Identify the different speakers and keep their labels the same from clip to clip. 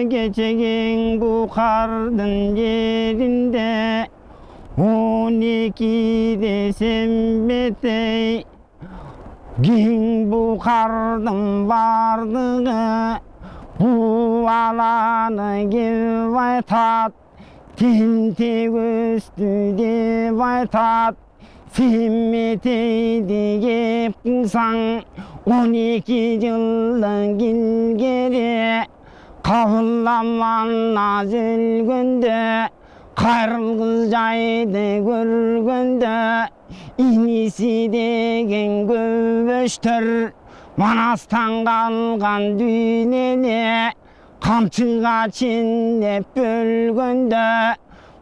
Speaker 1: Geçegin bu kardın yerinde 12 desem betey Gin bu kardın vardığı bu alanı gibi tat Tinti üstü de tat Simmeteydi gep kılsan 12 yıldan geri Kavullanman nazil günde Kayrılgız caydı görgünde İnisi degen göbüştür Manastan kalgan düğneni Kamçıga çinlep bölgünde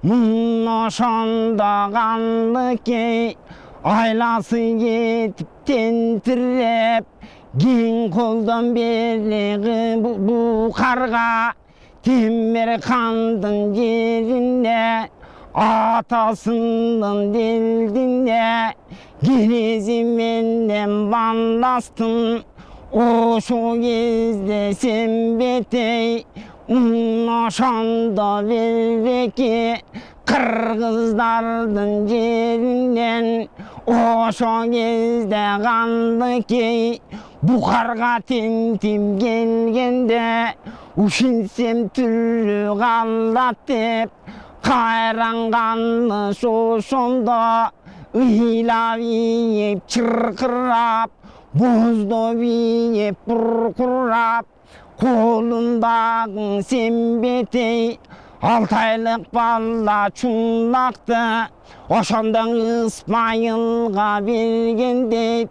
Speaker 1: Munno şonda kanlı ki Aylası yetip tentirep Gin koldan birliği bu karga Timmer kandın yerinde Atasından dildinde Giriziminle bandastın O şu gizlesin betey Unlaşanda verveki Kırgızlardın yerinden O şu gizde kandı ki Bu karga tintim gelgende Uşinsem türlü kallat dep Kayran kanlı soğusunda Ilaviyip çırkırap Buzda viyip burkurap Kolundağın sembetey 6 aylık balla çunlaktı Oşondan İsmail'a vergende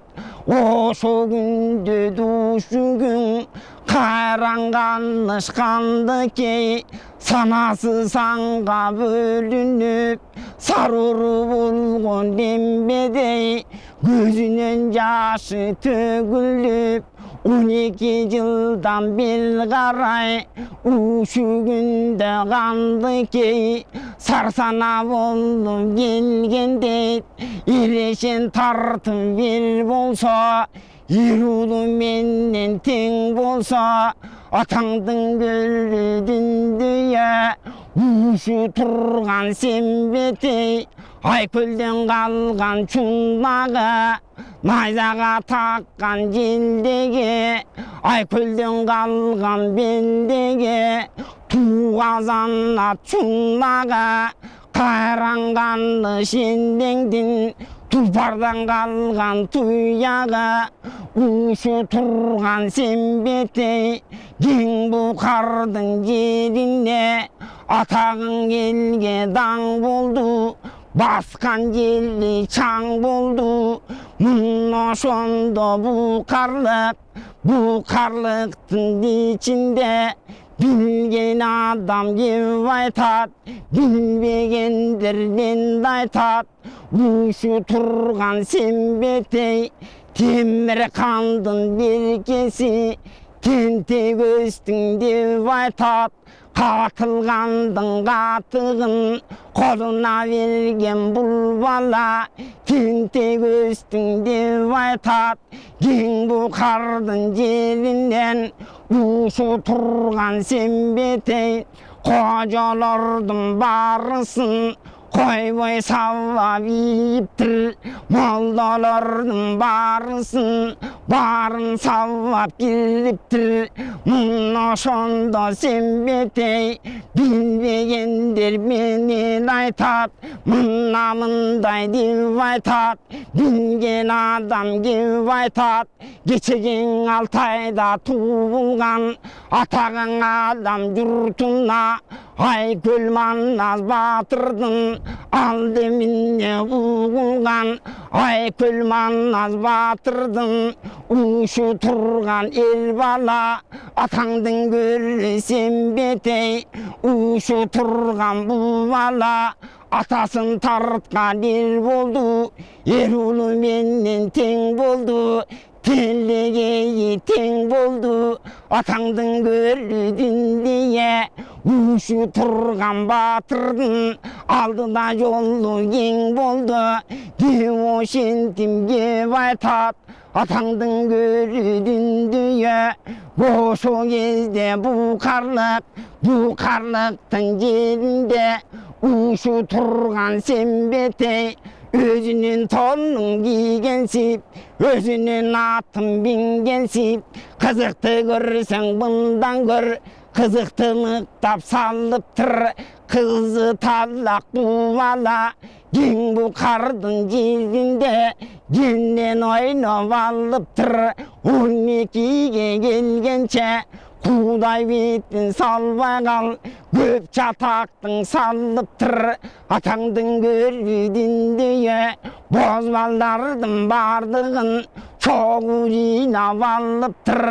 Speaker 1: O şu günde duşu gün Karanganlaşkandı ki Sanası sanğa bölünüp Saruru bulgun dembedey Gözünün yaşı tökülüp 12 yıldan bir garay Uşu günde kandı ki Sarsana oldu gelgende İreşen tartı bir bolsa Yürüdü menden ten bolsa Atandın gölüdün diye Uşu turgan sembetey Aykölden kalgan çunlağı Nayzaga takkan cildegi Aykölden kalgan beldegi Tuğazanla çunlağı Kayranganlı şendengdin Tulpardan kalgan tuyağı Uşu turgan sembetey Gen bu kardın yerine Atağın gelge dang boldu Baskan yerli çang boldu Munno şonda bu karlıktın içinde Bilgen adam gibi aytat Bilmegendir aytat Uşu turgan sembetey Temir kandın birkesi Tente göstün dev aytat Katılgandın katığın Koluna vergen bul bala Tente göstün dev aytat Gen bu kardın yerinden Uşu turgan sembetey Kocalardın barısın Koy boy savva biptir Moldalardın barısın Barın savvap giriptir Munno şonda sembetey Bilmegendir meni aytat Mınnamınday dil aytat Bilgen adam gibi aytat Geçegen 6 ayda tuğulgan Atağın adam yurtuna Ayköl Mannaz batırdın Aldı minne uğulgan Ayköl Mannaz batırdın Uşu turgan el bala Atandın gölü sembetey Uşu turgan bu bala Atasın tartkan el boldu Erulu menden ten boldu Tellegeyi ten boldu Atandın gölü dindiye Uşu turgan batırdın Aldına yollu gen boldu Devo şentim gevay tat Atandın görüdün dünya Boşu gezde bu karlıktın yerinde Uşu turgan sen betey Özünün tonun giygensip Özünün atın bingensip Kızıktı görsen bundan gör Kızıktı mıktap sallıptır Kızı tallak kuvala Gen bu kardın yerinde Genden oynap alıptır 12'ye gelgençe Kuday bittin salva kal Köp çataktın sallıptır Atandın görüdün diye Bozballardın bardığın Çok ucina vallıptır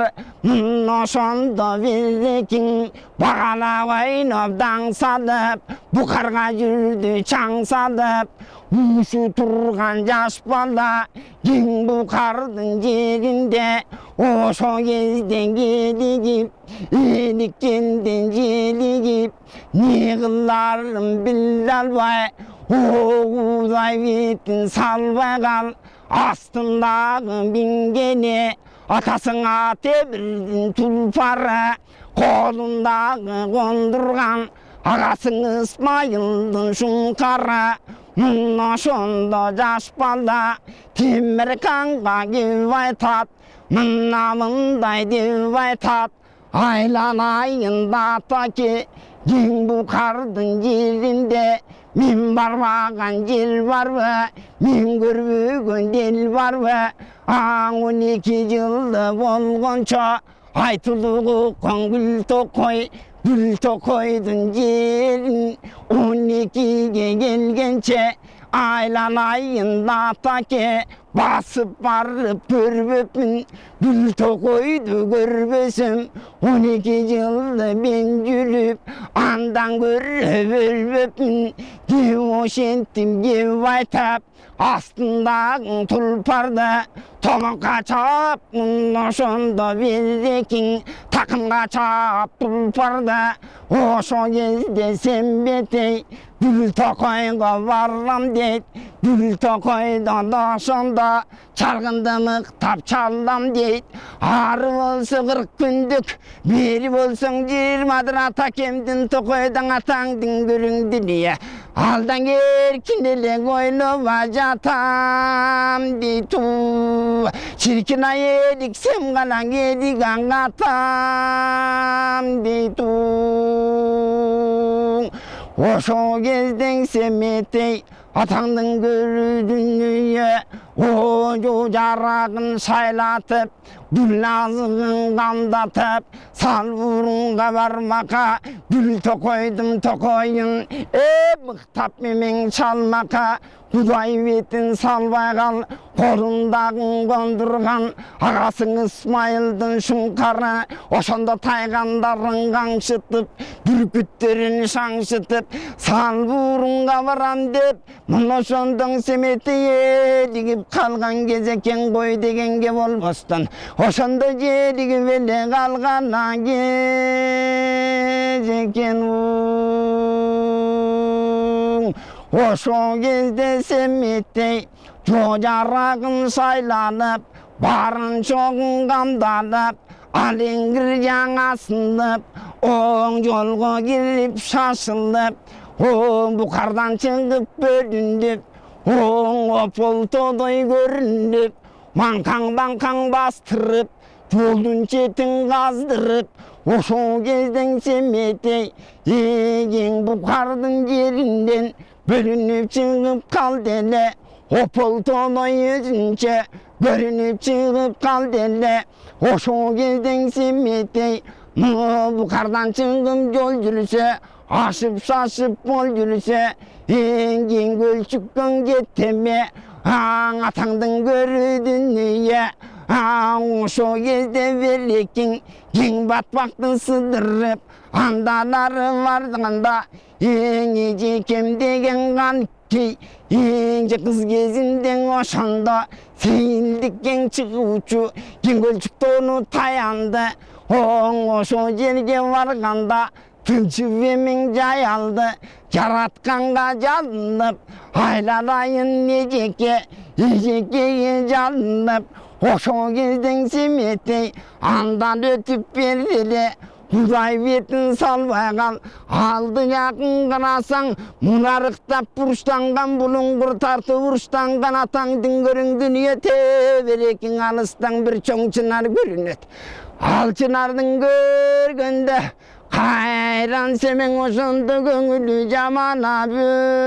Speaker 1: Noşonda verrekin Bağala oynap dansalıp Bu karga yürüdü çansalıp Uşu turgan yaş bala Gen bu kardın yerinde Oşo gezden geligip Elikenden jeligip Ne kıllarım billal vay Oğuzay bittin salva kal Astınдағы bingeni Atasına tebirdin tulpara Kolunдағы kondurgan Ağasın İsmail'dın şunkara Noşonda yaş bala Temir kanga gevay tat Namınday devay tat Aylanayın dataki Gen bu kardın yerinde Min barmağın jel var mı? Min görmөгөн del var mı? 12 yılda bolgonça Aytılığı gül tokoydun yerin 12'ye gelgençe Aylanayın dataki Basıp barıp görmöpmün Gül tokoydu görmösüm 12 yılda ben yürüp Andan görüp ölmöpmün Dev oşentim dev aytap Astınдағы tulparda Tomukka çap Noşonda verrekin Takımga çap tulparda Oşo gezde sen betey Gül tokoyga varram deyt Gül tokoyda doşonda Çalgındı mıktap çallam deyt Arı bolsa 40 gündük Beri bolsun 20'dır Atakemdin tokoydan atandın göründü diye Aldan erkinele koylu vacatam deytu Çirkin ayedik sem kalan yedik angatam deytu Oşo gezden semetey Atandın görüdün dünya Ocu jaragın saylatıp Gül ağzını kandatıp Sal vurunga varmaka Gül tokoydum tokoyun Mıktap memen çalmaka Kuday betin salvay kal Kolundağın kondurgan Ağasın İsmail'dın şunkara Oşonda taygandarın kanşıtıp Bürkütlerini şanşıtıp Sal vurunga varam dep Noşondun semeteye Digip kalgan gezeken koy degenge bolbostan Oşonda jeligip ele kalgana gezeken Oşo gezde semetey Jojaragın saylanıp Barın çoğun kamdanıp Alengir yanasınıp Oğun yolga girip şaşılıp Oğun bu kardan çıkıp bölündüp Oğun opol todoy göründüp Bankan bastırıp Yoldun çetin kazdırıp Oşo gezden semetey Egen bu kardın yerinden Bölünüp çıkıp kal dele Opol todoy yüzünce Görünüp çıkıp kal dele Oşo gezden semetey Bu kardan çıkıp yol yürüse Aşıp saşıp bol yürüse Egen gölçükten geteme Atandın görüdün niye Oşo gezde verlekin Gen batbaktın sıdırıp Andaları vardığında Enge kem degen kan ki Enge kız gezinden oşanda Seyildik gen çıkıuçu Gen gölçükte onu tayandı Oşo yerge varganda Tılçı vemin jay aldı Yaratkanға жалынып Aylarayın neceke Ejekeye жалынып Oşo kezden semetey andan ötüp berdile Kuday bетін salbay qal aldı yakın qanasan munarıqtap buruştangan bulungur tartı buruştangan atаңдың көрің дүние teberekin alıstan bir çoң çınar görünet al çınardın görgönde Kayran semen oşondu göңülü jamana bölünötü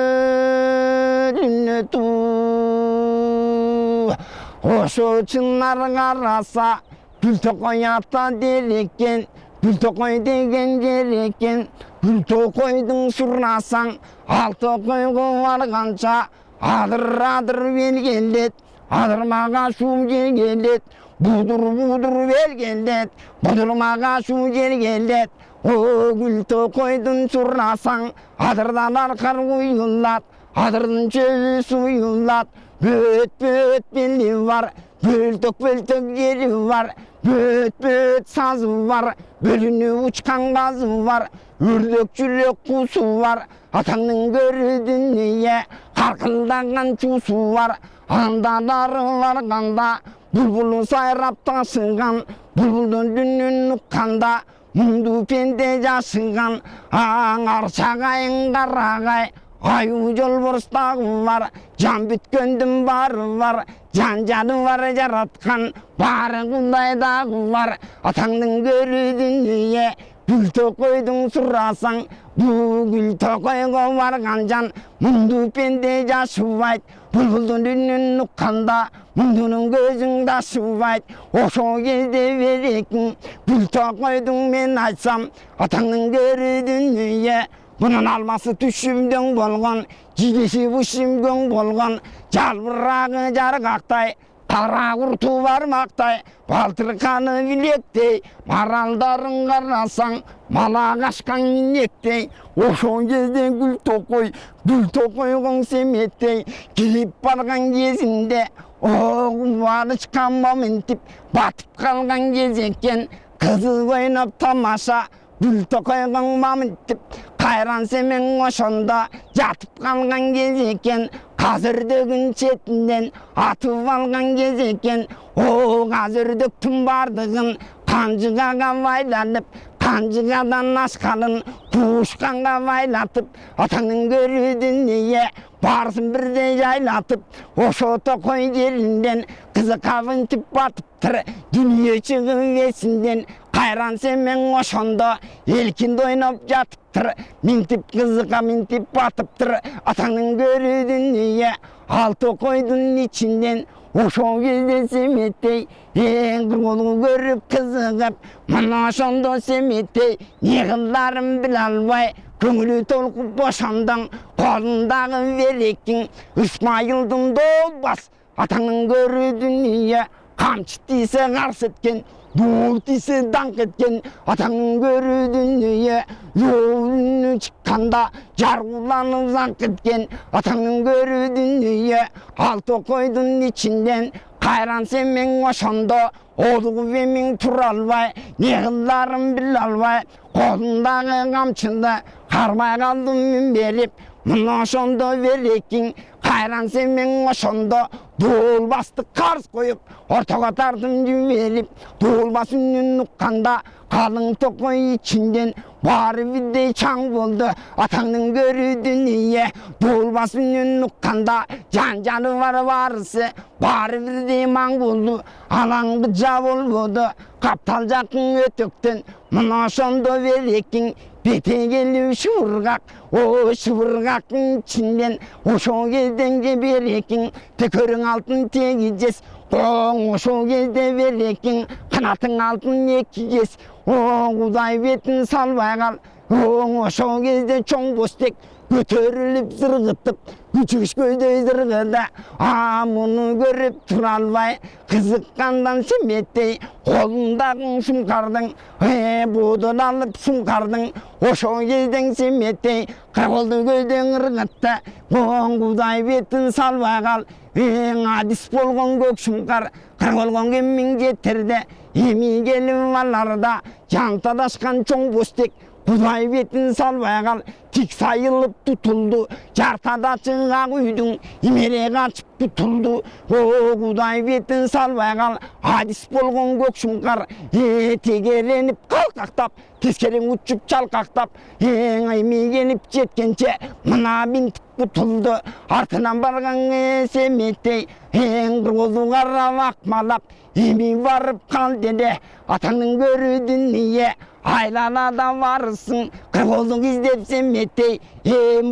Speaker 1: Oşo çınar qarasa gül tokoyata dereken Gül tokoy degen jereken Gül tokoydun surnasan Al tokoygo vargança Adır adır belgelet Adırmaga şu gelgelet Budur budur belgelet Budurmaga şu gelgelet O gül tokoydun surnasan Adırdan arkar uyullat Adırdın çözü suyullat Böt böt belli var Böltök böltök yeri var Böt böt sazı var Bölünü uçkan gazı var Ürdök çürek kusu var Atаңның görü niye Karkıldagan çusu var Anda darılar kanda Bulbulun sayrap taşıgan Bulbulun dünün nukkanda Mundu pende yaşıgan Ağar çağayın karagay Ayu jol borstagı var Can bütköndim barı var Can canı var yaratkan Barı kundaydağı var Atаңның görü dünyeye Gül tokoydun surasan Bu gül tokoyga vargan can Mundu pende yaşıvayt Bulbuldun dünün nukkanda Mundunun gözünde şuvayt Oşo gezde verekin Gül tokoydun men açsam Atаңның görü dünyeye Bunun alması düşümden bolgan, gidişi uşimden bolgan, jalbırrağı jargaqtay, qara kurtu varmaqtay, baltır kanı bilektey, maraldarın qarasan, mala qaşkan minektey, oşo kezde gül tokoygon semettey, kilip bargan кезінде, oğuvalı çıkan momentip, batıp kalgan gezeken, kızı oynap tamaşa, gül tokoygon momentip, Kayran semen oşonda yatıp kalgan gezeken Kazırdığın çetinden atıp algan gezeken O kazırdıktın bardığın Kancığa vaylanıp Kancıgadan askalın Kuşkanға vaylatıp Atаңның görü dünyeye Barsın birde yaylatıp Oşo tokoy yerinden Kızı kavıntip batıptır Dünya çığı vesinden Kayran semen oşonda Elkinde oynap yatıptır Mintip kızıqa mintip batıptır Atаңның görü dünyeye Al tokoydun içinden Oşo kezde semettey En kırgolu görüp kızıqıp Mana oşonda semettey Neğillarım bilalbay Köngülü tolkup boşandan Kolundağı verekin İsmail'dın dolbas Atаңның görü dünyeye Kamçı dise qarşı etken Doğul dise dank etken Atаңның görü dünyeye Yolunu çıkkanda Jargulanıp zank etken Atаңның görü dünyeye Al tokoydun içinden Kayran semen oşonda Oğluğu vemin turalbay Neğillarım bilalbay Kolundağı kamçında Karmay kaldım min berip Mına oşonda verekin Kayran semen oşonda Doğul bastı kars koyup Ortağa tardım verip Doğul basının nukkanda Kalın tokoy içinden Bari vidde çang boldu Atаңның görü dünyeye Doğul basının nukkanda Can canı var varısı Bari vidde man boldu Alangıca boldu Kaptal jakın ötöktün Mına oşonda verekin Bete geliyor şıvırgak O şıvırgakın içinden Oşo kezden geberekin Tekörün altın tegeceğiz Oşo kezde verekin Kanatın altın ekeceğiz Kuday bетін salbay qal Oşo kezde çoң bostek Götörülüp zırgıtıp Küçük köydey zırgıda Bunu görüp turalbay Kızıkkandan semettey Kolundağın şumkardın Budun alıp şumkardın Oşo kezden semettey Kırgıldı köyden ırgıtta Kuday bетін salbay qal Adis bolgon gök şumkar Kırgılgon kemmin getirdi Emi gelin vallarda Jantadaşkan çoң bostek Құдай бетін салбай қал, тик сайылып тұтылды, жартада чыңғақ үйдің имере қачып тұтылды. Құдай бетін салбай қал, адис болған көк шұңқар, тегереніп қалқақтап, тескерен ұтшып чалқақтап, аймей келіп жеткенше мына бинтіп бұтылды. Артынан барған семеттей, қолы қарап ақмалап, емей барып қал деді, атаңның көрі дүние, айланада барысың, қолың іздеп семеттей,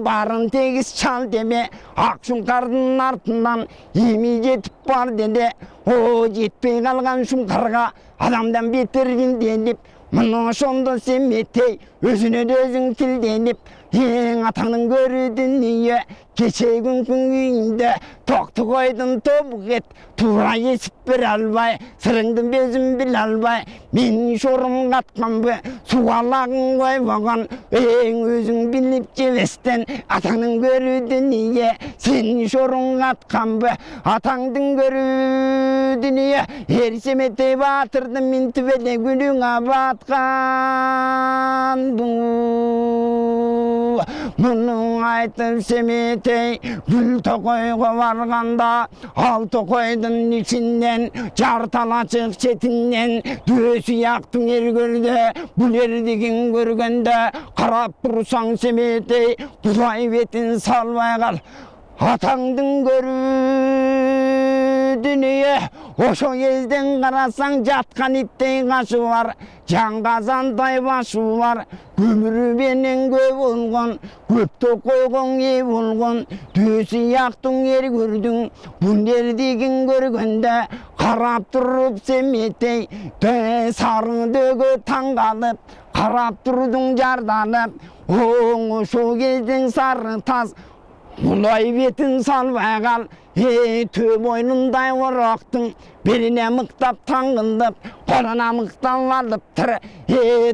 Speaker 1: барын тегіс чал деме, ақ шұңқардың артынан емей жетіп бар деді. Жетпей қалған шұңқарға адамдан бетірген деніп, мұны шонды семеттей, өзіне өзің тілденіп, атаңның көрі дүние, кеше күн үйінде тоқты қойдың тобық ет, тура есіп бір албай, сырыңдың безін біл албай, мен шорым қатқан бі, суалағын қой болған, өзің біліп жевестен, атаңның көрі дүние, сен шорым қатқан бі, атаңдың көрі дүние, ерсеметей батырды мен түбеле күліңа батқан мұның айтып семетей гүл тоқойға барғанда ал тоқойдың ішінен жарталачық шетінен дөсі яқтың көрді бүлер деген көргенде қарап тұрсаң семетей құдай бетін салбай қал атаңдың көрі дүние ошо кезден қарасаң жатқан иттей қашы бар жаңғазандай башы бар көмірі бенен көп болған көпті қойған болған дөсі яқтың көрдің бүндер деген көргенде қарап тұрып семетей сары дөгі таңғалып қарап тұрдың жарданып ошо кезден сары тас Құдай бетін салбай қал, төп ойнындай орақтың, беліне мықтап таңғындып, қолына мықтап алып тұр,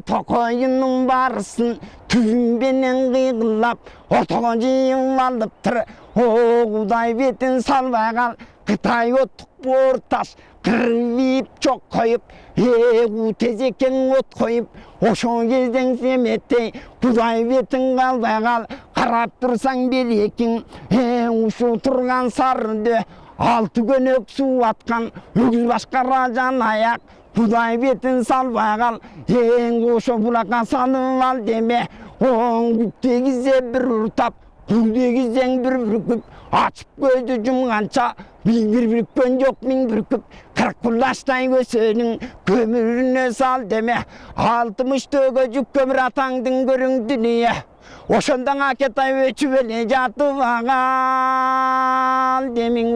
Speaker 1: тоқойының барысын, түбінбенен қиғылап, ортаға жиын алып тұр, Құдай бетін салбай қал, Қытай оттық борташ, қырвиіп чоқ қойып, тезеккен от қойып, ошо кезден семеттей, Құдай бетін қалбай қал, қарап тұрсаң берекің, ұшу тұрған сарыды, алты көнек су атқан, өгіз башқара жан аяқ, Құдай бетін салбай қал, ошо бұлаққа салып ал деме, күптегізе бір ұртап, күлдегізең бір бүркіп, açıp gözü cumgança bir bürkön yok min bürküp kırk kullaştay gösünün kömürüne sal deme 60 göcük kömür atandın görün dünya oşondan aketay öçübele jatı vagal demin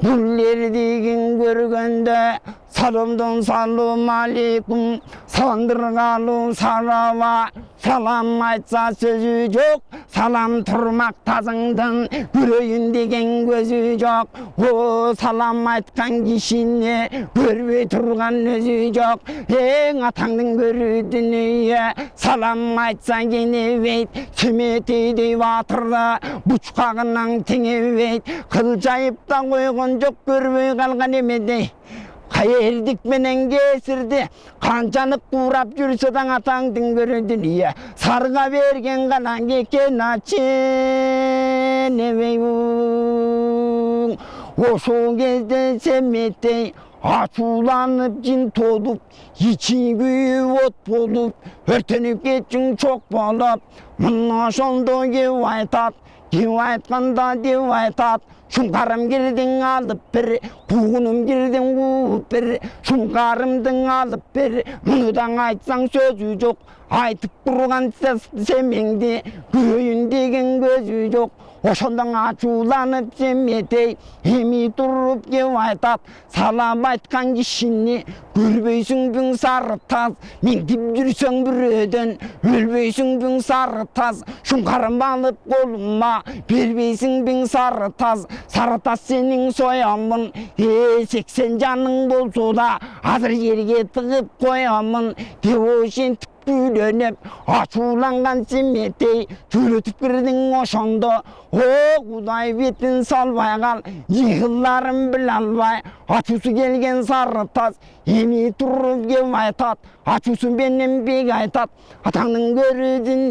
Speaker 1: Buller degen görgende salomdon salom aleykum sandırgalım salava salam aytsa sözü жоқ salam turmak tazыңдın yüreğin degen gözü жоқ o salam aytkan kişine görбөй turgan özü жоқ eң атаңдын көрү дүние salam aytsa kenebeyt semetейдей батырда бучкагынан теңебейт кылжайып да койгон жок көрбөй калган эмедей Қайырдік менен кесірді, қанчанық қурап жүрсе даң атаңдың көрі дүние. Сарға берген ғанан кекен ачен емеймін. Ошо кезде семеттей ачуланып жин толып, ичи күйіп от болып, өртеніп кетчің чоқ болып, мұна шолды кеп айтат, кеп айтқанда деп айтат. Шұңқарым келдің алып бір, қуғыным келдің қуып бір, шұңқарымдың алып бір, мұныдан айтсаң сөзі жоқ, айтып тұрған семеңде, көйін деген көзі жоқ. Ошондан ачуланып семетей, эми туруп кеп айтат, салам айткан кишини көрбөйсүң бүң сары таз, ментип жүрсөң бүрөдөн, өлбөйсүң бүң сары таз, шуңкарым алып колума, бербейсиң бүң сары таз сенин соямын, 80 жаның болсо да, азыр жерге тыгып коямын, деп ошентип күйрөнүп ачууланган симетей жөнөтүп кирдиң ошондо о Кудай бетин салбай кал жыгылларын биле албай ачуусу келген сары таз эми туруп кеп айтат ачуусу менен бек айтат атаңдын көрүдүн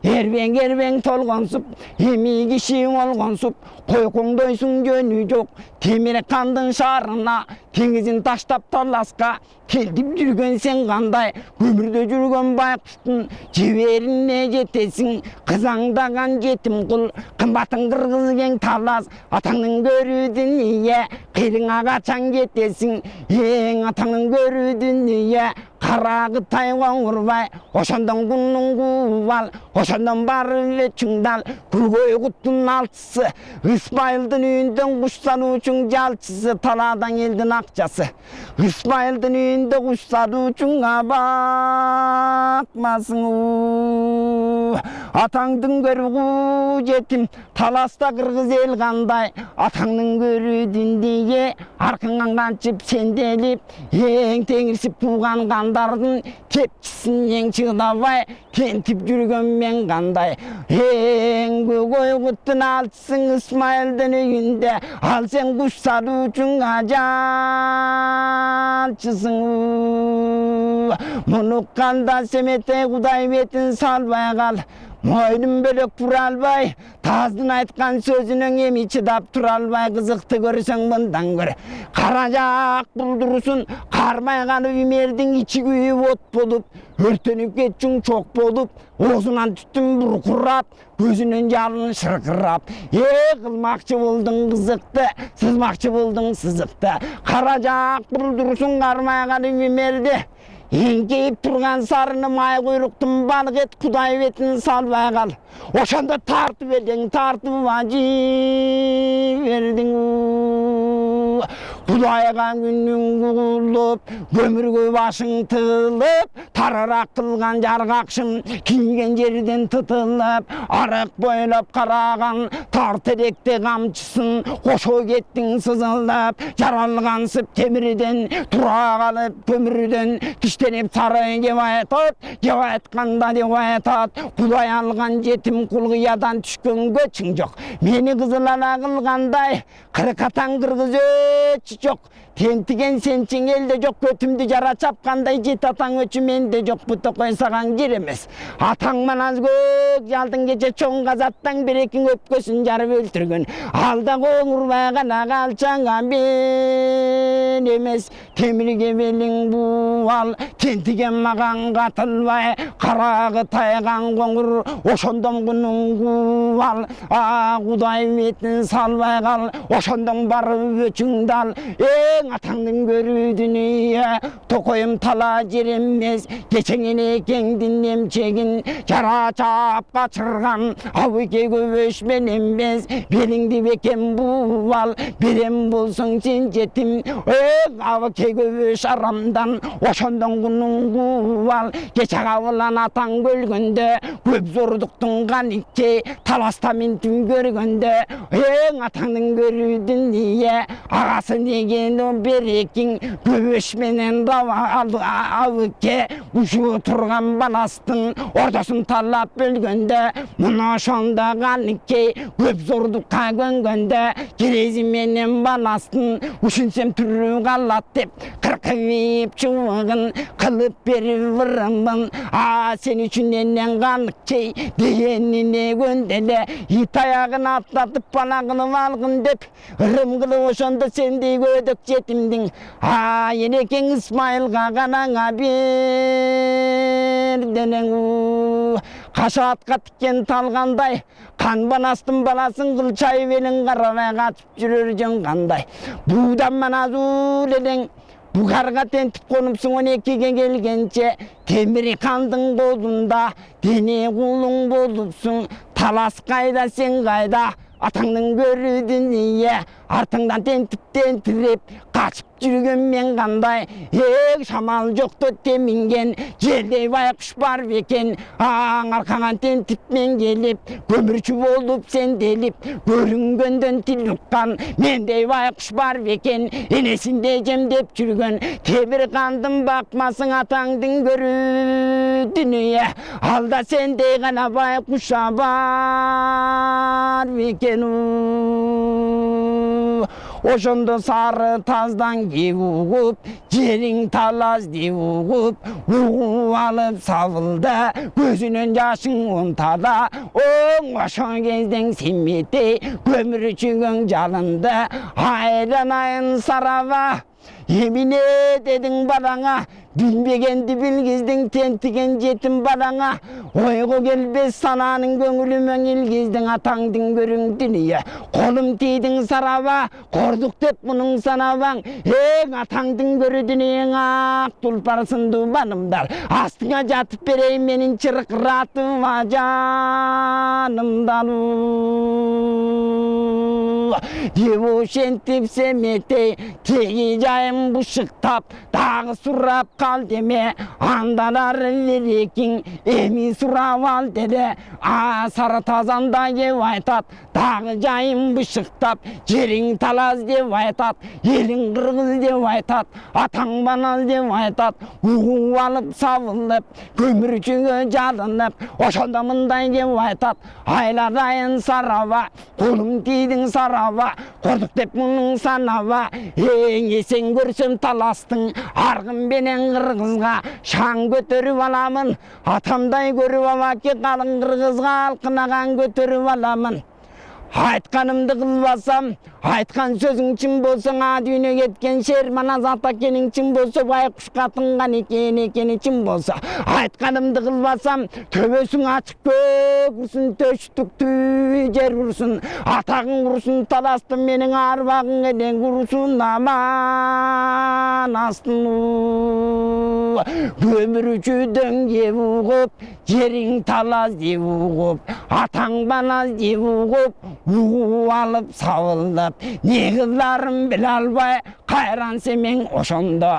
Speaker 1: эрбең толгонсуп эми киши болгонсуп койкоңдойсуң жөнү жок темир кандын шаарына теңизин таштап таласка келтип жүргөн сен кандай өмүрдө жүргөн байкуштун жеберине жетесиң кызаңдаган жетим кул кымбатың кыргыз кең талас атаңдын көрүү кыйрыңа качан кетесиң эң атаңдын көрүү кара Кытай коңурбай ошондон кунуң кубал ошондон бары чыңдал күлгөй куттун алтысы Исмайылдын үйүндөн куш салуучуң жалчысы талаадан элдин акчасы Исмайылдын үйүндө куш салуучуңа бакмасың атаңдын көрүү жетим таласта кыргыз эл кандай атаңдын көрүүдүндү аркыңан канчып сенделип эң теңирсип тууган кандардын тепкисин чыдабай тентип жүргөн мен кандай эң көкөй куттун алтысың Исмайылдын үйүндө ал сен куш салуучуңа жалчысың муну канда семетей Кудай бетин салбай кал мойнун бөлөк тура албай таздын айткан сөзүнөн эми чыдап тура албай кызыкты көрсөң мындан көр каражак булдурусун кармай калып имердин ичи күйүп от болуп өртөнүп кетчүң чок болуп оозунан түтүн буркурап көзүнөн жалын шыркырап кылмакчы болдуң кызыкты сызмакчы болдуң сызыкты каражак булдурусун кармай калып имерди эңкейип турган сарыны май куйруктун балык эт Кудай бетин салбай кал ошондо тартып элең тартып ажы бердиң Кудайга күнүң куулуп көмүргө башың тылып тарарак кылган жаргакшым кийген жерден тытылып арык бойлоп караган тар теректе камчысын кошо кеттиң сызылдап жаралгансып темирден тура калып көмүрдөн тиштенип сарай кеп айтканда деп айтат Кудай алган жетим кул кыядан түшкөнгө чың жок мени кызыл ала кылгандай кыркатаң кыргыз жок тентиген сенчиң элде жок көтүмдү жара чапкандай жет атаң өчү менде жок буту койсаган жер эмес атаң манас көк жалдың кече чоң казаттан берекиң өпкөсүн жарып өлтүргөн алда коңурбай гана калчаңа мен эмес темирге белиң буал тентиген маган катылбай карагы тайган коңур ошондон кунуң кубал Кудай бетин салбай кал ошондон барып өчүң дал эң атаңдын көрүүдүн токойум тала жер эмес кечеңен экеңдин эмчегин жара чап качырган абыке көбөш менен эмес белиңди бекем буубал берем болсоң сен жетим абыке көбөш арамдан ошондон кунуң кубал кече кабылан атаң өлгөндө көп зордуктун каникче таласта минтин көргөндө эң атаңдын көрүүдүн агасы деген берекиң көбөш менен абыке ушуп турган баластын ордосун талап бөлгөндө мына ошондо каникке көп зордукка көнгөндө керези менен баластын ушинсем түрү калат деп кыркып чубыгын кылып берип ырымын сен үчүн энен каныкчей дегенине көнделе ит аягын атлатып бала кылып алгын деп ырым кылып ошондо сендей көдөк жетимдин энекең Исмайылга канаңа бер делең кашаатка тиккен талгандай кан банастын баласын кылчай белин карабай качып жүрөр жөн кандай буудан маназуу элең бугарга тентип конупсуң 12ге келгенче темир кандын колунда дене кулуң болупсуң талас кайда сен кайда атаңдын көрүүдүн артыңдан тентип тентирип Kaçıp жүрген мен қандай шамал жоқты темінген желдей байқұш бар бекен арқаңан тентіпмен келіп көмірші болып сенделіп көрінгенден тіл ұққан мендей байқұш бар бекен енесінде жемдеп жүрген темір қандым бақмасың атаңдың көрі дүние алда сендей ғана байқұша бар бекен ошондо сары таздан кеугуп жериң талаз деп угуп угуп алып сабылда көзүнөн жашың унтада ошо кезден семетей көмүр чүйгөн жалында айланайын сарава еміне дедің балаңа білмегенді білгіздің тентіген жетім балаңа ойға келбес сананың көңілімен елгіздің атаңдың көрің дүние қолым тейдің сарава қордық деп мұның санаваң атаңдың көрі дүниең ақ тұлпарсынды банымдар астыңа жатып берейін менің чырқыратыма жанымдан деп ошентип семетей теги жайым бушыктап дагы сурап кал деме андан ары берекиң эми сурап ал деди сары тазанда деп айтат дагы жайым бушыктап жериң талаз деп айтат элиң кыргыз деп айтат атаң баназ деп айтат угуп алып сабылып көмүрчүгө жалынып ошондо мындай деп айтат айланайын сарава колуң тийдиң сарава кордук деп мунун санава эсен көрсөм таластың аргын менен кыргызга шаң көтөрүп аламын атамдай көрүп абаке калың кыргызга алкынаган көтөрүп аламын айтқанымды қылбасам айтқан сөзің чын болса дүйнө кеткен шерманаз атакенің чын болса байқұш қатынған екені чын болса айтқанымды қылбасам төбесің ашық көк ұрсын төштүктүү жер ұрсын атағың ұрсын таласты менің арбағың еден ұрсын аман астын көмүрчүдөн кеп угуп жериң талаз деп угуп атаң баназ деп угуп угуп алып сабылдап не кыларым биле албай кайран семең ошондо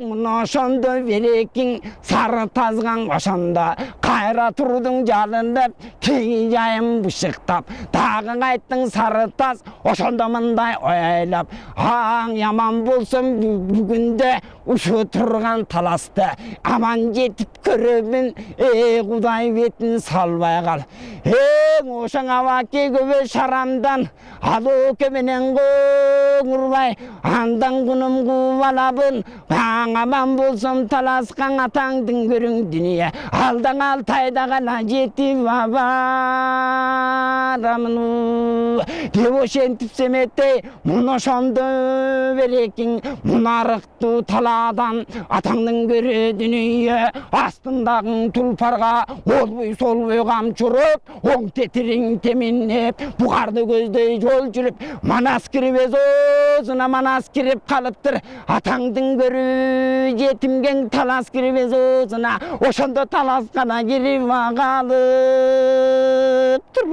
Speaker 1: мына ошондо берекиң сары тазгаң ошондо кайра турдуң жалындап теги жайым бушыктап дагы кайттың сары таз ошондо мындай ойлоп аң яман болсом бүгүндө ушу турган таласты аман жетип көрөмүн Кудай бетін салбай қал ошаң абаке көбе шарамдан алоке менен қоңырбай андан күнім қуалабын аман болсам таласқан атаңдың көрің дүние алдан алтайда ғана жетіп барамын деп ошентип семеттей мұны ошондо берекиң мұнарықты таладан атаңдың көрі дүние астындағың тұлпарға олбой солбой қамчырып оң тетірің темінеп бұғарды көздей жол жүріп манас кіріп өзіне манас кіріп қалыптыр атаңдың көрі жетімген талас кіріп өзіне ошондо талас қана кіріп қалып тұр